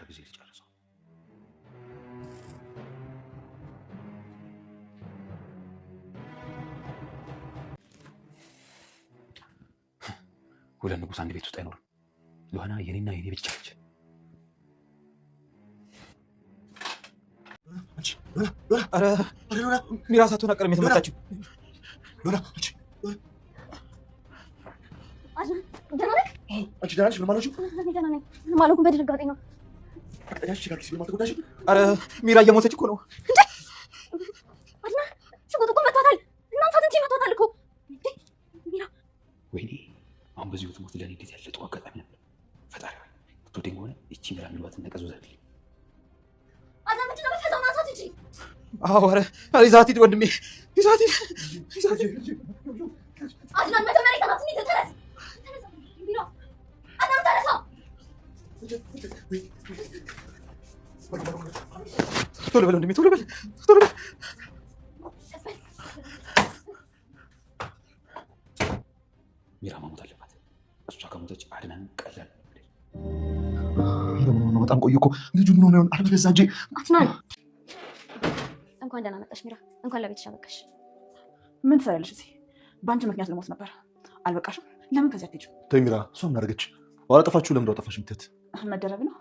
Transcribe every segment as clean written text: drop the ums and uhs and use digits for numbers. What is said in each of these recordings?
በጊዜ ልጨርሰው። ሁለት ንጉስ አንድ ቤት ውስጥ አይኖርም። ሉሃና የኔና የኔ ብቻ ነች። አረ ሚራሳቱን አቀርም የተመታችው ሎና አንቺ ደህና ነሽ? ምን ማለችሁ? ደህና ነኝ ማለኩ በድንጋጤ ነው። አረ ሚራ እየሞተች እኮ ነው። አድና ሽጉጥ እኮ መቷታል። እናንሳት እንጂ መቷታል እኮ ሚራ። ወይኔ አሁን በዚህ ወጥ ሞት ለኔ እንዴት ያለ ጥሩ አጋጣሚ ነበር። ፈጣሪ ሆይ ትወደኝ ሆነ እቺ ሚራ የሚሏትን ነቀዙ ዘርግ። አድና ምንድነው በፈዛው ናሳት እንጂ። አዎ አረ ይዛት ሂድ ወንድሜ ይዛት ሂድ። አድና መተመሪ ተናት እንዴ ተረስ ሚራ አድና ተረሳ። ቶሎ በል ወንድሜ ቶሎ በል። ሚራ መሞት አለባት። እሷ ከሞተች አድናን ቀላል ነው። በጣም ቆየ እኮ ልጁ ምን ሆነ? አለበለዚያ እንጂ አትናን እንኳን ደህና መጣሽ ሚራ። እንኳን ለቤትሽ አበቃሽ። ምን ትሰሪያለሽ እዚህ? በአንቺ ምክንያት ልሞት ነበር። አልበቃሽም? ለምን ከዚያ አትሄጂም? ተይ ሚራ፣ እሷ ምን አደረገች? ኋላ ጠፋችሁ። ለምን ጠፋሽ? ምትት መደረብ ነው።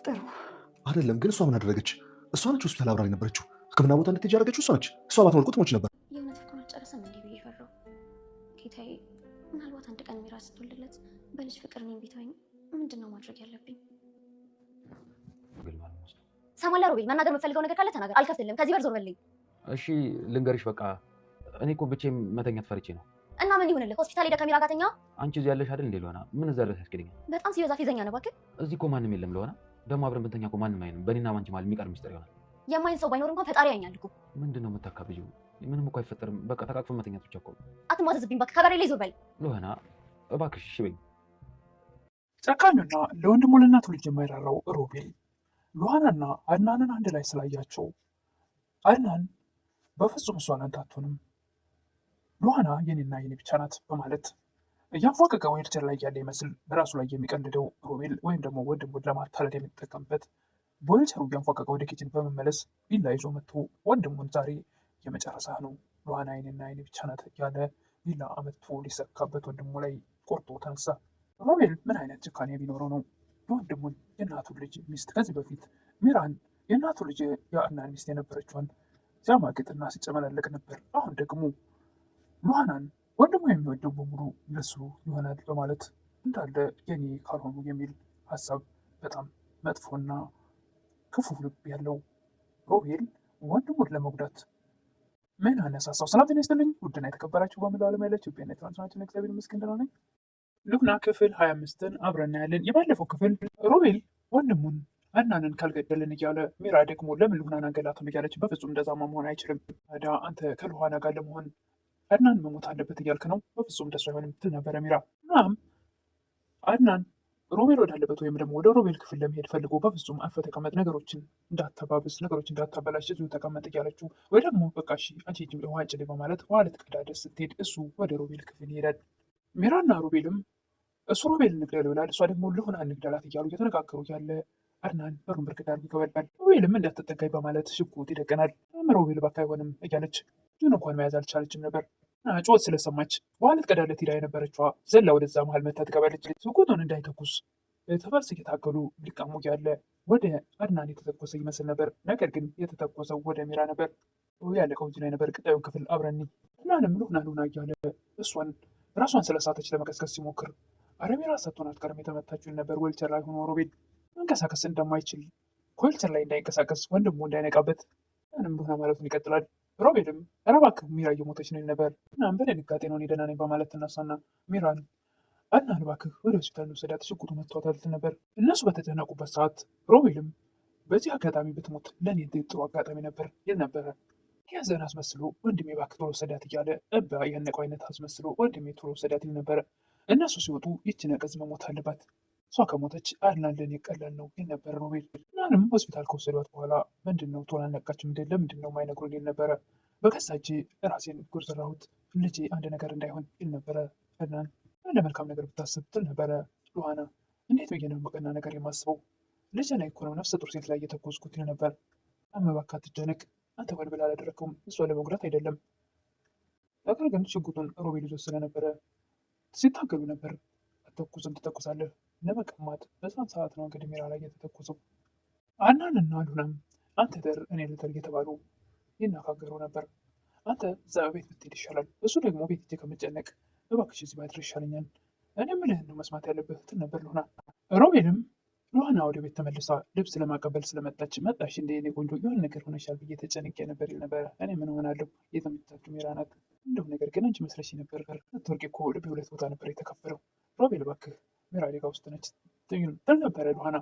ጥሩ አይደለም ግን እሷ ምን አደረገች? እሷ ነች ሆስፒታል አብራ የነበረችው። ሕክምና ቦታ እንድትሄጂ ያደረገችው እሷ ነች። እሷ ባትኖር እኮ ትሞች ነበር። የእውነት ፍቅሩን አልጨረሰም እንዴ ብዬ ፈራሁ ጌታዬ። ምናልባት አንድ ቀን ሚራ ስትወልድለት በልጅ ፍቅር እኔን ቢተወኝ ምንድን ነው ማድረግ ያለብኝ? ሰማላ ሮቤል፣ መናገር የምፈልገው ነገር ካለ ተናገር። አልከፍትልም። ከዚህ በር ዞር በልኝ። እሺ ልንገርሽ፣ በቃ እኔ እኮ ብቻዬን መተኛት ፈርቼ ነው። እና ምን ይሁንልህ? ሆስፒታል ሄደህ ከሚራ ጋር ተኛ። አንቺ እዚህ ያለሽ አይደል እንዴ ሉሃና? ምን እዛ ድረስ ያስኬደኛል? በጣም ሲበዛ ፌዘኛ ነው እባክህ። እዚህ እኮ ማንም የለም ሉሃና። ደግሞ አብረን ብንተኛ እኮ ማንም አይንም። በእኔና ባንቺ መሀል የሚቀር ሚስጥር ይሆናል። የማይን ሰው ባይኖር እንኳን ፈጣሪ ያኛል እኮ። ምንድን ነው የምታካብጂው? ምንም እኮ አይፈጠርም። በቃ ተቃቅፈን መተኛት ብቻ እኮ። አትሟዘዝብኝ እባክህ። ከበሬ ላይ ዞር በል ሉሃና እባክሽ። እሺ በይኝ። ጨካኙና ለወንድሙ ለእናቱ ልጅ የማይራራው ሮቤል ሉሃናና አድናንን አንድ ላይ ስላያቸው አድናን በፍጹም እሷን አታቱንም ሉሃና የኔና የኔ ብቻ ናት በማለት እያፏቀቀ ዌልቸር ላይ ያለ ይመስል በራሱ ላይ የሚቀልደው ሮቤል ወይም ደግሞ ወንድሙን ለማታለል የሚጠቀምበት በዌልቸሩ እያፏቀቀ ወደ ኪችን በመመለስ ቢላ ይዞ መጥቶ ወንድሙን ዛሬ የመጨረሻ ነው ሉሃና የኔና የኔ ብቻ ናት ያለ ቢላ አመጥቶ ሊሰካበት ወንድሙ ላይ ቆርጦ ተነሳ። ሮቤል ምን አይነት ጭካኔ ቢኖረው ነው የወንድሙን የእናቱን ልጅ ሚስት ከዚህ በፊት ሚራን የእናቱ ልጅ የአድናን ሚስት የነበረችዋን ሲያማግጥና ሲጨመላለቅ ነበር። አሁን ደግሞ ሉሃናን ወንድሙ የሚወደው በሙሉ ለሱ ይሆናል በማለት እንዳለ የኔ ካልሆኑ የሚል ሀሳብ በጣም መጥፎና ክፉ ልብ ያለው ሮቤል ወንድሙን ለመጉዳት ምን አነሳሳው? ሰላም ጤና ይስጥልኝ ውድና የተከበራችሁ በመላው ዓለም ያላችሁ ኢትዮጵያና ኤርትራውያን እግዚአብሔር ይመስገን ደህና ነኝ። ሉሃና ክፍል 25ን አብረን ያለን። የባለፈው ክፍል ሮቤል ወንድሙን አድናንን ካልገደልን እያለ ሚራ ደግሞ ለምን ሉሃናን አንገላትም እያለች በፍጹም እንደዛማ መሆን አይችልም። ታዲያ አንተ ከሉሃና ጋር ለመሆን አድናን መሞት አለበት እያልክ ነው? በፍጹም እንደሱ አይሆንም ትል ነበረ ሚራ። እናም አድናን ሮቤል ወዳለበት ወይም ደግሞ ወደ ሮቤል ክፍል ለመሄድ ፈልጎ በፍጹም አርፈ ተቀመጥ፣ ነገሮችን እንዳታባብስ፣ ነገሮችን እንዳታበላሽ፣ እዚሁ ተቀመጥ እያለችው ወይ ደግሞ በቃ እሺ አንቺ ውሃ ጭሌ በማለት ውሃ ልትቀዳ ደስ ስትሄድ እሱ ወደ ሮቤል ክፍል ይሄዳል። ሚራና ሮቤልም እሱ ሮቤል እንግደለው ይላል፣ እሷ ደግሞ ሉሃና እንግደላት እያሉ እየተነጋገሩ ያለ አድናን በሩን ብርክት አድርጎ ይገባል። ሮቤልም እንዳትጠጋኝ በማለት ሽጉጥ ይደቀናል። ሮቤል እባክህ አይሆንም እያለች ግን እንኳን መያዝ አልቻለችም ነበር። ጩኸት ስለሰማች ውሃ ልትቀዳለት ሄዳ የነበረችዋ ዘላ ወደዛ መሀል መታ ትገባለች። ሽጉጡን እንዳይተኩስ ተፈርስ እየታገሉ ሊቃሙ ያለ ወደ አድናን የተተኮሰ ይመስል ነበር። ነገር ግን የተተኮሰው ወደ ሚራ ነበር። ያለቀው እዚህ ላይ ነበር። ቀጣዩን ክፍል አብረን አድናንም ሉሃና እያለ ራሷን ስለሳተች ለመቀስቀስ ሲሞክር ሚራ ሳትሆን አትቀርም የተመታችውን ነበር። ዌልቸር ላይ ሆኖ ሮቤል መንቀሳቀስ እንደማይችል ከዌልቸር ላይ እንዳይንቀሳቀስ ወንድሙ እንዳይነቃበት ምንም ሉሃና ማለቱን ይቀጥላል። ሮቤልም ኧረ እባክህ ሚራ እየሞተች ነው ነበር። እናም በድንጋጤ ነው እኔ ደህና ነኝ በማለት ትነሳና ሚራን አድናን እባክህ ወደ ሆስፒታል እንውሰዳት ሽጉጡ መቷታል ትል ነበር። እነሱ በተጨነቁበት ሰዓት ሮቤልም በዚህ አጋጣሚ ብትሞት ለእኔ ጥሩ አጋጣሚ ነበር ይል ነበረ። ያዘን አስመስሎ ወንድሜ እባክህ ቶሎ ወሰዳት እያለ እባ ያነቀው አይነት አስመስሎ ወንድሜ ቶሎ ወሰዳት ይል ነበረ። እነሱ ሲወጡ ይች ነቀዝ መሞት አለባት፣ እሷ ከሞተች አድናን ለእኔ ቀላል ነው ይል ነበረ ሮቤል። እናንም ሆስፒታል ከወሰዷት በኋላ ምንድነው ቶሎ አልነቃችም እንዴ ለምንድነው የማይነግሩን ይል ነበረ። በገዛ እጄ ራሴን ጉድ ሰራሁት ልጄ አንድ ነገር እንዳይሆን ይል ነበረ አድናን። ለመልካም ነገር ብታስብ ትል ነበረ ሉሃና። እንዴት ብዬ ነው በቀና ነገር የማስበው? ልጅ ላይ እኮ ነው ነፍሰ ጡር ሴት ላይ እየተኮስኩት ይል ነበር። እባክህ አትጨነቅ፣ አንተ ሆን ብለህ አላደረግከውም፣ እሷ ለመጉዳት አይደለም። ነገር ግን ሽጉጡን ሮቤል ይዞት ስለነበረ ሲታገሉ ነበር። አትተኩስም፣ ትተኩሳለህ ለመቀማት። በዛን ሰዓት ነው እንግዲህ ሜራ ላይ የተተኮሰው። አናንና ሉናም አንተ ደር እኔ ልደር እየተባሉ ይነጋገሩ ነበር። አንተ እዛ ቤት ብትሄድ ይሻላል፣ እሱ ደግሞ ቤት ሄጄ ከምጨነቅ እባክሽ እዚህ ባድር ይሻለኛል፣ እኔ ምልህን ነው መስማት ያለብህ ትል ነበር ሉና። ሮቤልም ሉና ወደ ቤት ተመልሳ ልብስ ለማቀበል ስለመጣች መጣሽ እንደ የኔ ቆንጆ የሆነ ነገር ሆነሻል ብዬ ተጨንቄ ነበር ይል ነበረ። እኔ ምን ሆናለሁ የተመቻችሁ ሜራ ናት እንደው ነገር ግን አንቺ መስለሽ ነበር። ስትወርቂ እኮ ልቤ ሁለት ቦታ ነበር የተከፈለው። ሮቤል እባክህ ሜራ አደጋ ውስጥ ነች ትል ነበረ ሉና።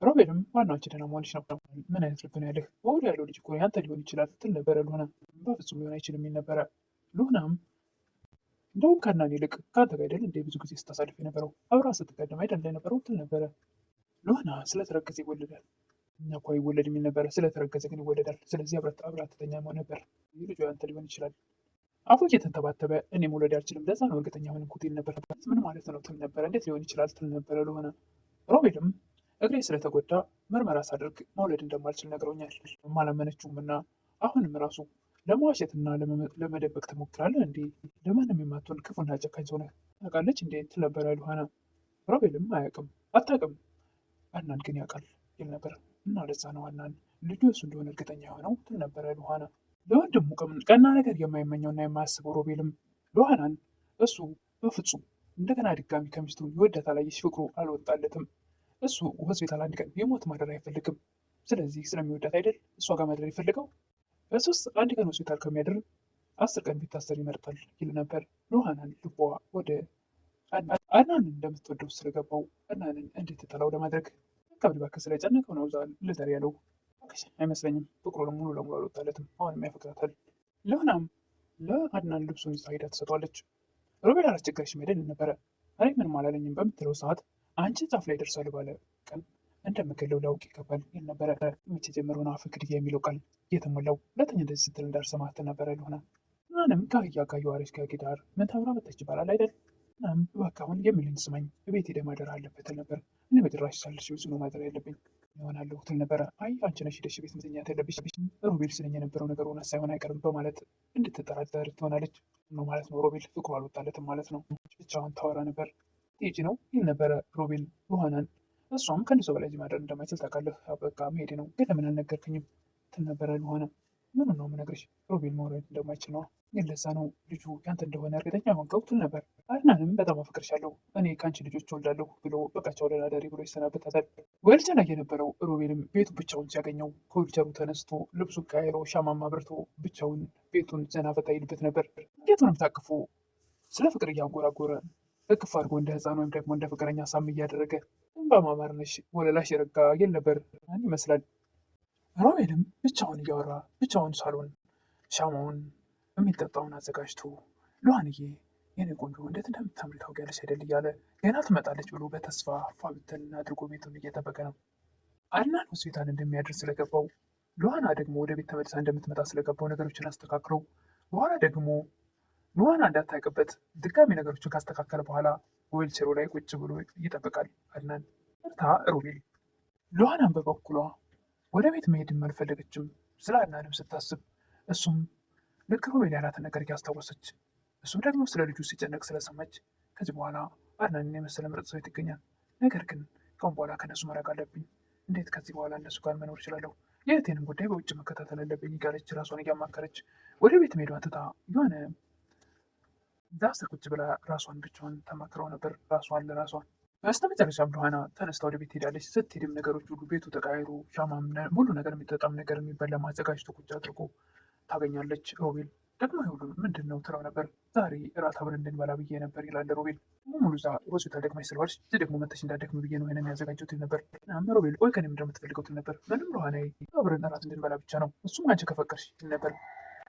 ሮቤልም ዋናው አንቺ ደህና መሆንሽ ነው። ምን አይነት ልብ ነው ያለህ? በወዱ ያለው ልጅ እኮ ያንተ ሊሆን ይችላል ትል ነበረ ሉና። በፍጹም ሊሆን አይችልም የሚል ነበረ። ሉናም እንደውም ከናን ይልቅ ከአንተ ጋር አይደል እንደ ብዙ ጊዜ ስታሳልፍ የነበረው አብራ ስትቀደም አይደል የነበረው ትል ነበረ። ሉና ስለተረገዘ ይወለዳል፣ እኛ እኮ ይወለድ የሚል ነበረ። ስለተረገዘ ግን ይወለዳል። ስለዚህ አብራ ትተኛ መሆን ነበር። ይህ ልጁ ያንተ ሊሆን ይችላል። አፉ እየተንተባተበ እኔ መውለድ አልችልም፣ ለዛ ነው እርግጠኛ ሆንኩት ይል ነበር። ምን ማለት ነው ትል ነበረ። እንዴት ሊሆን ይችላል ትል ነበረ ሉና። ሮቤልም እግሬ ስለተጎዳ ምርመራ ሳደርግ መውለድ እንደማልችል ነግረውኛል። አላመነችውም እና አሁንም ራሱ ለመዋሸትና ለመደበቅ ትሞክራለህ እንዴ? ለማንም የማትሆን ክፉና ጨካኝ ሰው ነህ ታውቃለች እንዴ? ትል ነበረ ሉና። ሮቤልም አያውቅም አታውቅም፣ አናን ግን ያውቃል ይል ነበር። እና ለዛ ነው አናን ልጁ እሱ እንደሆነ እርግጠኛ የሆነው ትል ነበረ ሉና። ለወንድሙ ቀና ነገር የማይመኘውና የማያስበው ሮቤልም ሉናን እሱ በፍጹም እንደገና ድጋሚ ከሚስቱ ይወዳታል አየሽ፣ ፍቅሩ አልወጣለትም። እሱ ሆስፒታል አንድ ቀን የሞት ማደር አይፈልግም። ስለዚህ ስለሚወዳት አይደል እሷ ጋር ማደር ይፈልገው። በሶስት አንድ ቀን ሆስፒታል ከሚያደር 10 ቀን ቢታሰር ይመርጣል ይል ነበር። ሉናን ልቧ ወደ አድናንን እንደምትወደው ስለገባው አድናንን እንድትጠላው ለማድረግ አካባቢ እባክህ ስለጨነቀው ነው እዛ ልደር ያለው። አይመስለኝም፣ ፍቅሩ ሙሉ ለሙሉ አልወጣለትም። አሁንም ያፈቅራታል። ሉናም ለአድናን ልብሱን ይዛ ሄዳ ትሰጧለች። ሮቤል አላስቸገረሽም አይደል ነበረ። እኔ ምንም አላለኝም በምትለው ሰዓት አንቺ ዛፍ ላይ ደርሳል ባለ ቀን እንደምገለው ላውቅ ይገባል ይል ነበረ። መቼ ጀምሮ ነው አፍህ ግድያ የሚለው ቃል እየተሞላው? ሁለተኛ እንደዚህ ስትል እንዳልሰማህ ትል ነበረ ሉና። እናንም ከአህያ ጋር የዋለች ከጊዳር ምን ተብራ መጣች ይባላል አይደል? እናም እባክህ አሁን የሚልኝ ስማኝ፣ ቤት ሄደህ ማደር አለበት ትል ነበር። እኔ በጭራሽ ሳልሽ ብዙ ነው ማደር ያለብኝ ይሆናለሁ ትል ነበረ። አይ አንቺ ነሽ ሄደሽ ቤት መተኛት ያለብሽ፣ ሮቤል ስለኝ የነበረው ነገር እውነት ሳይሆን አይቀርም በማለት እንድትጠራጠር ትሆናለች ነው ማለት ነው። ሮቤል ፍቅሩ አልወጣለትም ማለት ነው። ብቻዋን ታወራ ነበር። ቴጂ ነው ይል ነበረ ሮቤል ሉናን። እሷም ከአንድ ሰው በላይ እዚህ ማደር እንደማይችል ታውቃለህ፣ በቃ መሄድ ነው፣ ግን ለምን አልነገርከኝም ትል ነበረ ሉና። ምኑን ነው የምነግርሽ? ሮቤል መውረድ እንደማይችል ነው፣ ግን ለዛ ነው ልጁ ያንተ እንደሆነ እርግጠኛ ሆንከው ትል ነበር። አድናንም በጣም አፈቅርሻለሁ፣ እኔ ከአንቺ ልጆች ወልዳለሁ ብሎ በቃቸው ወለላዳሪ ብሎ ይሰናበታታል። ዌልቸር ላይ የነበረው ሮቤልም ቤቱ ብቻውን ሲያገኘው ከዊልቸሩ ተነስቶ ልብሱን ቀያይሮ ሻማማ አብርቶ ብቻውን ቤቱን ዘና ፈታ ይልበት ነበር። እንዴቱንም ታቅፎ ስለ ፍቅር እያንጎራጎረ እቅፍ አድርጎ እንደ ህፃን ወይም ደግሞ እንደ ፍቅረኛ ሳም እያደረገ በማማርነሽ ወለላሽ የረጋ ይል ነበር ይመስላል። ሮቤልም ብቻውን እያወራ ብቻውን ሳሎን ሻማውን የሚጠጣውን አዘጋጅቶ ሉናንዬ የኔ ቆንጆ እንዴት እንደምታምሪ ታውቂያለሽ አይደል እያለ ገና ትመጣለች ብሎ በተስፋ ፏብትን አድርጎ ቤቱን እየጠበቀ ነው። አድናን ሆስፒታል እንደሚያደርስ ስለገባው ሉና ደግሞ ወደ ቤት ተመልሳ እንደምትመጣ ስለገባው ነገሮችን አስተካክለው በኋላ ደግሞ ሉና እንዳታውቅበት ድጋሚ ነገሮችን ካስተካከለ በኋላ ዌልቸሩ ላይ ቁጭ ብሎ ይጠብቃል አድናን። እርታ ሮቤል ሉናን በበኩሏ ወደ ቤት መሄድም አልፈለገችም ስለ አድናንም ስታስብ፣ እሱም ልክ ሮቤል ያላትን ነገር እያስታወሰች እሱም ደግሞ ስለ ልጁ ሲጨነቅ ስለሰማች ከዚህ በኋላ አድናንን የመሰለ ምርጥ ሰው ይገኛል፣ ነገር ግን ከአሁን በኋላ ከነሱ መራቅ አለብኝ፣ እንዴት ከዚህ በኋላ እነሱ ጋር መኖር እችላለሁ፣ የእህቴንም ጉዳይ በውጭ መከታተል አለብኝ እያለች ራሷን እያማከረች ወደ ቤት መሄዷን ትታ የሆነ ዛፍ ስር ቁጭ ብላ ራሷን ብቻዋን ተማክረው ነበር ራሷን ለራሷን። በስተመጨረሻም ሉና ተነስታ ወደ ቤት ሄዳለች። ስትሄድም ነገሮች ሁሉ ቤቱ ተቃይሮ ሻማም ሙሉ ነገር የሚጠጣም ነገር የሚበላ ማዘጋጅቶ ቁጭ አድርጎ ታገኛለች። ሮቤል ደግሞ ሁሉ ምንድን ነው ትለው ነበር። ዛሬ እራት አብረን እንድንበላ ብዬ ነበር ይላል ሮቤል። ሙሉ እዛ ሆስፒታል ደክማሽ ስለዋልሽ እዚህ ደግሞ መተሽ እንዳደክም ብዬ ነው ይሄንን ያዘጋጀሁት ይል ነበር። ሮቤል ቆይ ከእኔ ምንድን ነው የምትፈልገው ትል ነበር። ምንም ሉና አብረን እራት እንድንበላ ብቻ ነው፣ እሱም አንቺ ከፈቀድሽ ይል ነበር።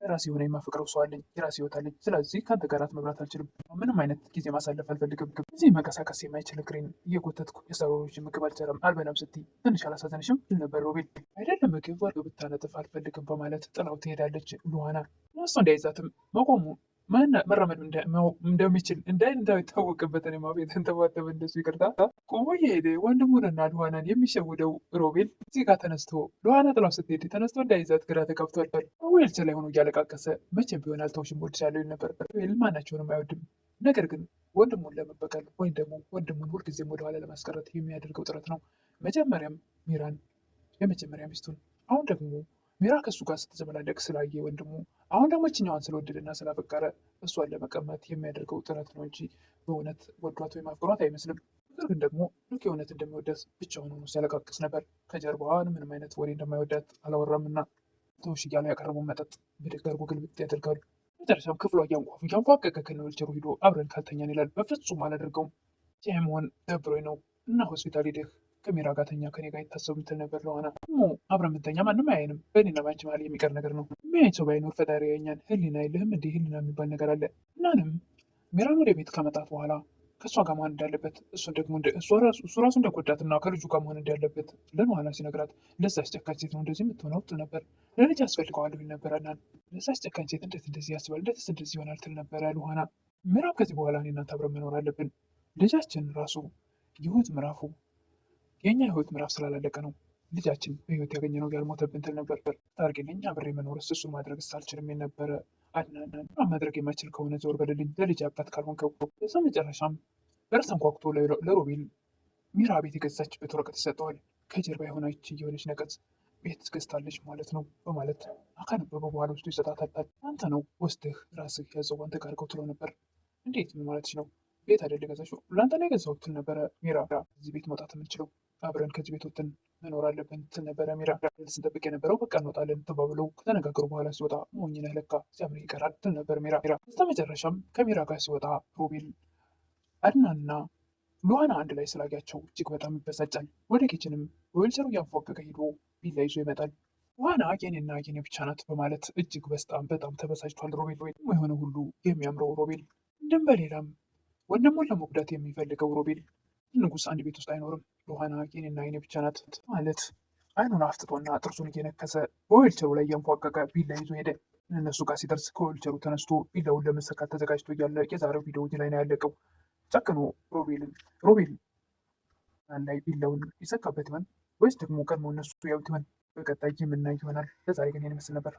የራሴ የሆነ የማፈቅረው ሰው አለኝ፣ የራሴ ህይወት አለኝ። ስለዚህ ከአንተ ጋር መብላት አልችልም፣ ምንም አይነት ጊዜ ማሳለፍ አልፈልግም። እዚህ መንቀሳቀስ የማይችል እግሬን እየጎተትኩ የሰራሮች ምግብ አልበላም ስትይ ትንሽ አላሳዘንሽም ይል ነበር ሮቤል። አይደለም ምግብ ወርቅ ብታነጥፍ አልፈልግም በማለት ጥላው ትሄዳለች ሉና። እሱ እንዳይዛትም መራመድ እንደሚችል እንዳይታወቅበት እኔማ ቤት ተንተባተበ እንደሱ ይቅርታ ቆሞ እየሄደ ወንድሙንና ሉሃናን የሚሸውደው ሮቤል እዚህ ጋር ተነስቶ ሉሃና ጥላው ስትሄድ ተነስቶ እንዳይዛት ግራ ተጋብቷል። ዌልቸር ላይ ሆኖ እያለቃቀሰ መቼም ቢሆን አልተውሽም እወድሻለሁ ይል ነበር። ሮቤል ማናቸውንም አይወድም። ነገር ግን ወንድሙን ለመበቀል ወይም ደግሞ ወንድሙን ሁልጊዜም ወደኋላ ለማስቀረት የሚያደርገው ጥረት ነው። መጀመሪያም ሚራን የመጀመሪያ ሚስቱን፣ አሁን ደግሞ ሚራ ከእሱ ጋር ስትዘመላለቅ ስላየ ወንድሙ፣ አሁን ደግሞ ችኛዋን ስለወደደና ስላፈቀረ እሷን ለመቀማት የሚያደርገው ጥረት ነው እንጂ በእውነት ወዷት ወይም አፍቅሯት አይመስልም። ነገር ግን ደግሞ ልክ የእውነት እንደሚወዳት ብቻውን ሆኖ ሲያለቃቅስ ነበር። ከጀርባዋ ምንም አይነት ወሬ እንደማይወዳት አላወራምና ተውሽ እያሉ ያቀረበውን መጠጥ ብድግ አድርጎ ግልብጥ ያደርጋሉ። መጨረሻም ክፍሏ እያንፏቀቀ ከነወልቸሩ ሂዶ አብረን ካልተኛን ይላል። በፍጹም አላደርገውም፣ ይህ መሆን ደብሮኝ ነው እና ሆስፒታል ሄደህ ከሚራ ጋር ተኛ፣ ከኔ ጋር የታሰቡ ምትል ነበር ለሆነ አብረን ብንተኛ ማንም አያየንም። በእኔና ባንቺ መሀል የሚቀር ነገር ነው። የሚያየን ሰው ባይኖር ፈጣሪ ያየኛል። ህሊና የለህም እንዲህ ህሊና የሚባል ነገር አለ። እናንም ሚራን ወደ ቤት ከመጣት በኋላ ከእሷ ጋር መሆን እንዳለበት እሱን ደግሞ እሱ ራሱ እንደጎዳትና ከልጁ ጋር መሆን እንዳለበት ለሉሃና ሲነግራት ለዛ አስጨካኝ ሴት ነው እንደዚህ የምትሆነው ትል ነበር። ለልጅ ያስፈልገዋል ይል ነበር እናን ለዛ አስጨካኝ ሴት እንዴት እንደዚህ ያስባል፣ እንዴትስ እንደዚህ ይሆናል ትል ነበረ ሉሃና። ሚራም ከዚህ በኋላ እኔ እናንተ አብረን መኖር አለብን፣ ልጃችን ራሱ የህይወት ምዕራፉ የእኛ ህይወት ምዕራፍ ስላላለቀ ነው ልጃችን በህይወት ያገኘ ነው ያልሞተብን ትል ነበር። ታርጌልኝ አብሬ መኖርስ እሱን ማድረግ አልችልም የነበረ አድናናን ማድረግ የማይችል ከሆነ ዞር በልልኝ፣ ለልጅ አባት ካልሆንከው። በዛ መጨረሻም በር ተንኳኩቶ ለሮቤል ሚራ ቤት የገዛችበት ወረቀት ይሰጠዋል። ከጀርባ የሆነች ነቀዝ ቤት ገዝታለች ማለት ነው በማለት ካነበበ በኋላ ውስጡ ይሰጣታል። አንተ ነው ወስደህ ራስህ ያዘው አንተ ጋር ትለው ነበር። እንዴት ምን ማለትሽ ነው? ቤት አይደል የገዛችው? ለአንተ ነው የገዛሁት ትል ነበረ ሚራ። እዚህ ቤት መውጣት የምንችለው አብረን ከዚህ ቤት ወጥተን መኖር አለብን ትል ነበረ ሚራ። ስንጠብቅ የነበረው በቃ እንወጣለን ተባብለው ከተነጋገሩ በኋላ ሲወጣ ሞኝ ነህ ለካ ሲያምር ይቀራል ትል ነበር ሚራ። በስተመጨረሻም ከሚራ ጋር ሲወጣ ሮቤል አድናንና ሉሃና አንድ ላይ ስላያቸው እጅግ በጣም ይበሳጫል። ወደ ኪችንም በዌልቸሩ እያንፏቀቀ ሄዶ ቢላ ይዞ ይመጣል። ሉሃና የኔና የኔ ብቻ ናት በማለት እጅግ በጣም ተበሳጭቷል። ሮቤል የሆነ ሁሉ የሚያምረው ሮቤል እንድም በሌላም ወንድሙን ለመጉዳት የሚፈልገው ሮቤል ንጉስ አንድ ቤት ውስጥ አይኖርም፣ ሉሃና የኔና የኔ ብቻ ናት ማለት አይኑን አፍጥጦና ጥርሱን እየነከሰ በዌልቸሩ ላይ እያንፏቀቀ ቢላ ይዞ ሄደ። እነሱ ጋር ሲደርስ ከዌልቸሩ ተነስቶ ቢላውን ለመሰካት ተዘጋጅቶ እያለ የዛሬው ቪዲዮ ላይ ነው ያለቀው። ጨክኖ ሮቤል ላይ ቢላውን ይሰካበት ይሆን ወይስ ደግሞ ቀድሞ እነሱ ያዩት ይሆን? በቀጣይ የምናይ ይሆናል። ለዛሬ ግን ይህን ይመስል ነበር።